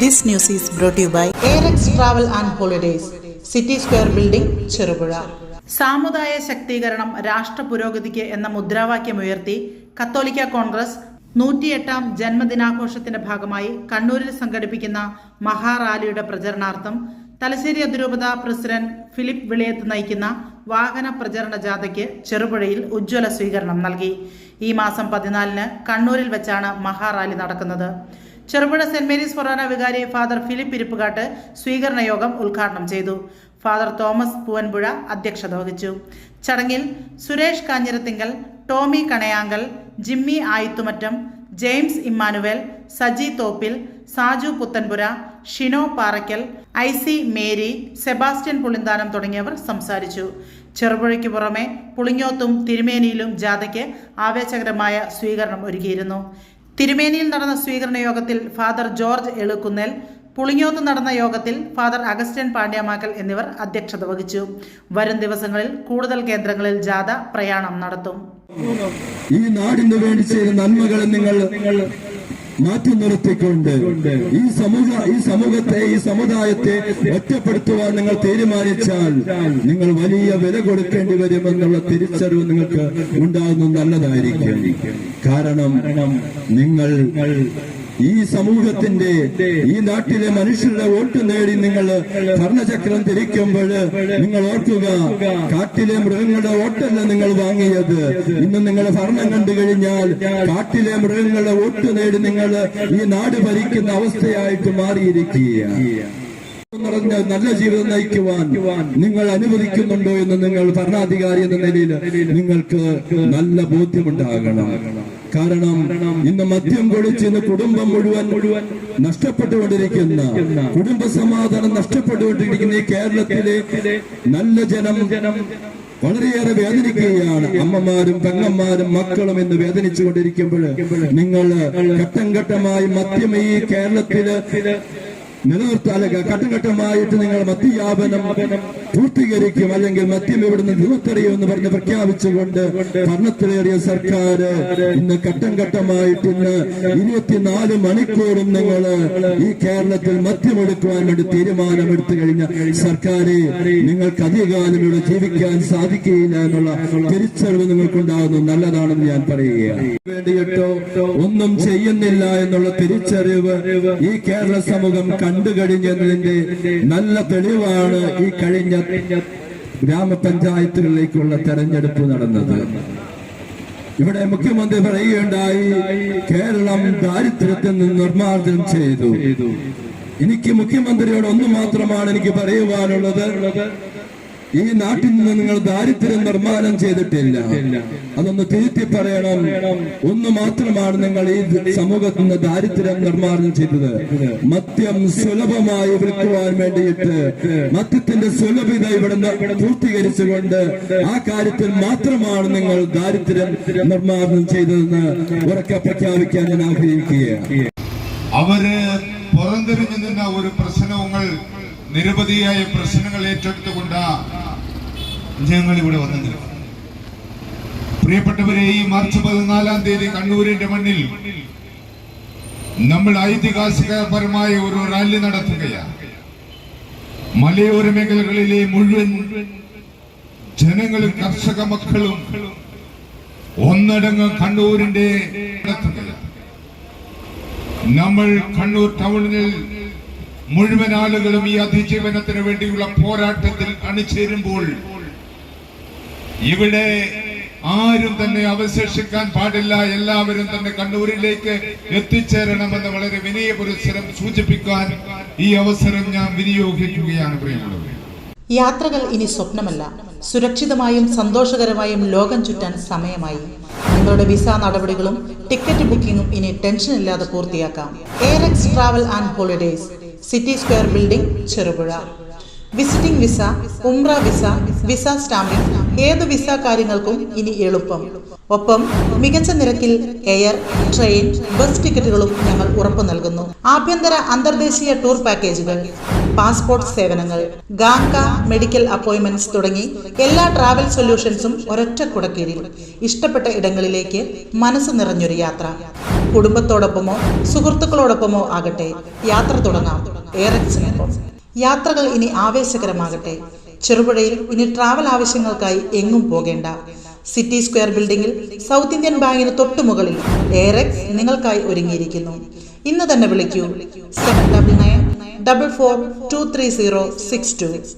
This news is brought to you by ARX Travel and Holidays, City Square Building, Cherubura. സാമുദായ ശക്തീകരണം രാഷ്ട്ര പുരോഗതിക്ക് എന്ന മുദ്രാവാക്യമുയർത്തി കത്തോലിക്ക കോൺഗ്രസ് 108ാം ജന്മദിനാഘോഷത്തിന്റെ ഭാഗമായി കണ്ണൂരിൽ സംഘടിപ്പിക്കുന്ന മഹാറാലിയുടെ പ്രചരണാർത്ഥം തലശ്ശേരി അതിരൂപത പ്രസിഡന്റ് ഫിലിപ്പ് വിളിയത്ത് നയിക്കുന്ന വാഹന പ്രചരണ ജാഥയ്ക്ക് ചെറുപുഴയിൽ ഉജ്ജ്വല സ്വീകരണം നൽകി. ഈ മാസം 14-ന് കണ്ണൂരിൽ വെച്ചാണ് മഹാറാലി നടക്കുന്നത്. ചെറുപുഴ സെന്റ് മേരീസ് ഫൊറാന വികാരി ഫാദർ ഫിലിപ്പ് ഇരിപ്പുകാട്ട് സ്വീകരണ യോഗം ഉദ്ഘാടനം ചെയ്തു. ഫാദർ തോമസ് പൂവൻപുഴ അധ്യക്ഷത വഹിച്ചു. ചടങ്ങിൽ സുരേഷ് കാഞ്ഞിരത്തിങ്കൽ, ടോമി കണയാങ്കൽ, ജിമ്മി ആയിത്തുമറ്റം, ജെയിംസ് ഇമ്മാനുവേൽ, സജി തോപ്പിൽ, സാജു പുത്തൻപുര, ഷിനോ പാറയ്ക്കൽ, IC മേരി, സെബാസ്റ്റ്യൻ പുളിന്താനം തുടങ്ങിയവർ സംസാരിച്ചു. ചെറുപുഴയ്ക്ക് പുറമെ പുളിങ്ങോത്തും തിരുമേനിയിലും ജാഥയ്ക്ക് ആവേശകരമായ സ്വീകരണം ഒരുക്കിയിരുന്നു. തിരുമേനിയിൽ നടന്ന സ്വീകരണ യോഗത്തിൽ ഫാദർ ജോർജ് എളുക്കുന്നേൽ, പുളിങ്ങോത്ത് നടന്ന യോഗത്തിൽ ഫാദർ അഗസ്റ്റ്യൻ പാണ്ഡ്യാമാക്കൽ എന്നിവർ അധ്യക്ഷത വഹിച്ചു. വരും ദിവസങ്ങളിൽ കൂടുതൽ കേന്ദ്രങ്ങളിൽ ജാഥ പ്രയാണം നടത്തും. ഈ നാടിന് വേണ്ടി ചെയ്ത നന്മകളെ നിങ്ങൾ മാറ്റി നിർത്തിക്കൊണ്ട് ഈ സമൂഹത്തെ ഈ സമുദായത്തെ ഒറ്റപ്പെടുത്തുവാൻ നിങ്ങൾ തീരുമാനിച്ചാൽ നിങ്ങൾ വലിയ വില കൊടുക്കേണ്ടി വരുമെന്നുള്ള തിരിച്ചറിവ് നിങ്ങൾക്ക് ഉണ്ടാകുന്നത് നല്ലതായിരിക്കും. കാരണം നിങ്ങൾ ഈ സമൂഹത്തിന്റെ ഈ നാട്ടിലെ മനുഷ്യരുടെ വോട്ട് നേടി നിങ്ങൾ ഭരണചക്രം തിരിക്കുമ്പോൾ നിങ്ങൾ ഓർക്കുക, കാട്ടിലെ മൃഗങ്ങളുടെ വോട്ടല്ല നിങ്ങൾ വാങ്ങിയത്. ഇന്ന് നിങ്ങൾ ഭരണം കണ്ടു കഴിഞ്ഞാൽ കാട്ടിലെ മൃഗങ്ങളുടെ വോട്ട് നേടി നിങ്ങൾ ഈ നാട് ഭരിക്കുന്ന അവസ്ഥയായിട്ട് മാറിയിരിക്കുകയാണ്. നിറഞ്ഞ നല്ല ജീവിതം നയിക്കുവാൻ നിങ്ങൾ അനുവദിക്കുന്നുണ്ടോ എന്ന് നിങ്ങൾ ഭരണാധികാരി എന്ന നിലയിൽ നിങ്ങൾക്ക് നല്ല ബോധ്യമുണ്ടാകണം. കാരണം ഇന്ന് മദ്യം കുടിച്ച് ഇന്ന് കുടുംബം മുഴുവൻ നഷ്ടപ്പെട്ടുകൊണ്ടിരിക്കുന്ന, കുടുംബ സമാധാനം നഷ്ടപ്പെട്ടുകൊണ്ടിരിക്കുന്ന ഈ കേരളത്തിലെ നല്ല ജനം വളരെയേറെ വേദനിക്കുകയാണ്. അമ്മമാരും പെങ്ങന്മാരും മക്കളും ഇന്ന് വേദനിച്ചു കൊണ്ടിരിക്കുമ്പോൾ നിങ്ങൾ ഘട്ടം ഘട്ടമായി മദ്യം ഈ കേരളത്തില് നിലനിർത്താൻ ഘട്ടഘട്ടമായിട്ട് നിങ്ങൾ മദ്യവ്യാപനം പൂർത്തീകരിക്കും, അല്ലെങ്കിൽ മദ്യം ഇവിടുന്ന് നിലത്തെറിയുമെന്ന് പറഞ്ഞ് പ്രഖ്യാപിച്ചുകൊണ്ട് ഭരണത്തിലേറിയ സർക്കാർ ഇന്ന് ഘട്ടം ഘട്ടമായിട്ട് ഇന്ന് 24 മണിക്കൂറും നിങ്ങൾ ഈ കേരളത്തിൽ മദ്യമെടുക്കുവാൻ വേണ്ടി തീരുമാനമെടുത്തു കഴിഞ്ഞ സർക്കാരെ നിങ്ങൾക്ക് അധികകാലം ഇവിടെ ജീവിക്കാൻ സാധിക്കുകയില്ല എന്നുള്ള തിരിച്ചറിവ് നിങ്ങൾക്കുണ്ടാകുന്നത് നല്ലതാണെന്ന് ഞാൻ പറയുകയാണ്. വേണ്ടിയിട്ടോ ഒന്നും ചെയ്യുന്നില്ല എന്നുള്ള തിരിച്ചറിവ് ഈ കേരള സമൂഹം കണ്ടുകഴിഞ്ഞതിന്റെ നല്ല തെളിവാണ് ഈ കഴിഞ്ഞ ഗ്രാമപഞ്ചായത്തുകളിലേക്കുള്ള തെരഞ്ഞെടുപ്പ് നടന്നത്. ഇവിടെ മുഖ്യമന്ത്രി പറയുകയുണ്ടായി, കേരളം ദാരിദ്ര്യത്തിൽ നിന്ന് നിർമ്മാർജ്ജനം ചെയ്തു. എനിക്ക് മുഖ്യമന്ത്രിയോട് ഒന്നു മാത്രമാണ് എനിക്ക് പറയുവാനുള്ളത്, ഈ നാട്ടിൽ നിന്ന് നിങ്ങൾ ദാരിദ്ര്യം നിർമ്മാണം ചെയ്തിട്ടില്ല. അതൊന്ന് തിരുത്തി പറയണം. ഒന്ന് മാത്രമാണ് നിങ്ങൾ ഈ സമൂഹത്തിൽ നിന്ന് ദാരിദ്ര്യം നിർമ്മാണം ചെയ്തത്, മദ്യം സുലഭമായി വിൽക്കുവാൻ വേണ്ടിയിട്ട് മദ്യത്തിന്റെ സുലഭത ഇവിടെ പൂർത്തീകരിച്ചുകൊണ്ട് ആ കാര്യത്തിൽ മാത്രമാണ് നിങ്ങൾ ദാരിദ്ര്യം നിർമ്മാണം ചെയ്തതെന്ന് ഉറക്കെ പ്രഖ്യാപിക്കാൻ ഞാൻ ആഗ്രഹിക്കുകയാണ്. അവര് പുറംതിരിഞ്ഞു നിന്ന ഒരു പ്രശ്നങ്ങൾ, നിരവധിയായ പ്രശ്നങ്ങൾ ഏറ്റെടുത്തുകൊണ്ട് ഞങ്ങൾ ഇവിടെ വന്നു. പ്രിയപ്പെട്ടവരെ, ഈ മാർച്ച് 14-ാം തീയതി കണ്ണൂരിന്റെ മണ്ണിൽ നമ്മൾ ഐതിഹാസികപരമായ ഒരു റാലി നടത്തുകയാണ്. മലയോര മേഖലകളിലെ മുഴുവൻ ജനങ്ങളും കർഷക മക്കളും ഒന്നടങ്കം കണ്ണൂരിന്റെ നടത്തുകയാണ്. നമ്മൾ കണ്ണൂർ ടൗണിൽ മുഴുവൻ ആളുകളും ഈ അതിജീവനത്തിന് വേണ്ടിയുള്ള പോരാട്ടത്തിൽ അണിചേരുമ്പോൾ ഇവിടെ ആരും തന്നെ അവശേഷിക്കാൻ പാടില്ല. എല്ലാവരും തന്നെ കണ്ണൂരിലേക്ക് എത്തിച്ചേരണമെന്ന് വളരെ വിനയപുരസ്സരം സൂചിപ്പിക്കാൻ ഈ അവസരം ഞാൻ വിനിയോഗിക്കുകയാണ്. പ്രിയമുള്ളവരെ, യാത്രകൾ ഇനി സ്വപ്നമല്ല, സുരക്ഷിതമായും സന്തോഷകരമായും ലോകം ചുറ്റാൻ സമയമായി. നിങ്ങളുടെ വിസ നടപടികളും ടിക്കറ്റ് ബുക്കിംഗും ഇനി ടെൻഷൻ ഇല്ലാതെ പൂർത്തിയാക്കാം. ARX Travel and Holidays, City Square Building, Cherupuzha. Visiting visa, ഉംറ വിസ, വിസ സ്റ്റാമ്പിംഗ്, ഏത് വിസ കാര്യങ്ങൾക്കും ഇനി എളുപ്പം. ഒപ്പം മികച്ച നിരക്കിൽ എയർ, ട്രെയിൻ, ബസ് ടിക്കറ്റുകളും ഞങ്ങൾ ഉറപ്പു നൽകുന്നു. ആഭ്യന്തര അന്തർദേശീയ ടൂർ പാക്കേജുകൾ, പാസ്പോർട്ട് സേവനങ്ങൾ, ഗാംക മെഡിക്കൽ അപ്പോയിന്റ്മെന്റ്സ് തുടങ്ങി എല്ലാ ട്രാവൽ സൊല്യൂഷൻസും ഒരൊറ്റ കുടക്കീഴിൽ. ഇഷ്ടപ്പെട്ട ഇടങ്ങളിലേക്ക് മനസ്സ് നിറഞ്ഞൊരു യാത്ര. കുടുംബത്തോടൊപ്പമോ സുഹൃത്തുക്കളോടൊപ്പമോ ആകട്ടെ, യാത്ര തുടങ്ങാം എയറെക്സിനൊപ്പം. യാത്രകൾ ഇനി ആവേശകരമാകട്ടെ. ചെറുപുഴയിൽ ഇനി ട്രാവൽ ആവശ്യങ്ങൾക്കായി എങ്ങും പോകേണ്ട. സിറ്റി സ്ക്വയർ ബിൽഡിംഗിൽ സൗത്ത് ഇന്ത്യൻ ബാങ്കിന് തൊട്ടുമുകളിൽ എയറെക്സ് നിങ്ങൾക്കായി ഒരുങ്ങിയിരിക്കുന്നു. ഇന്ന് തന്നെ വിളിക്കൂ 7994423062.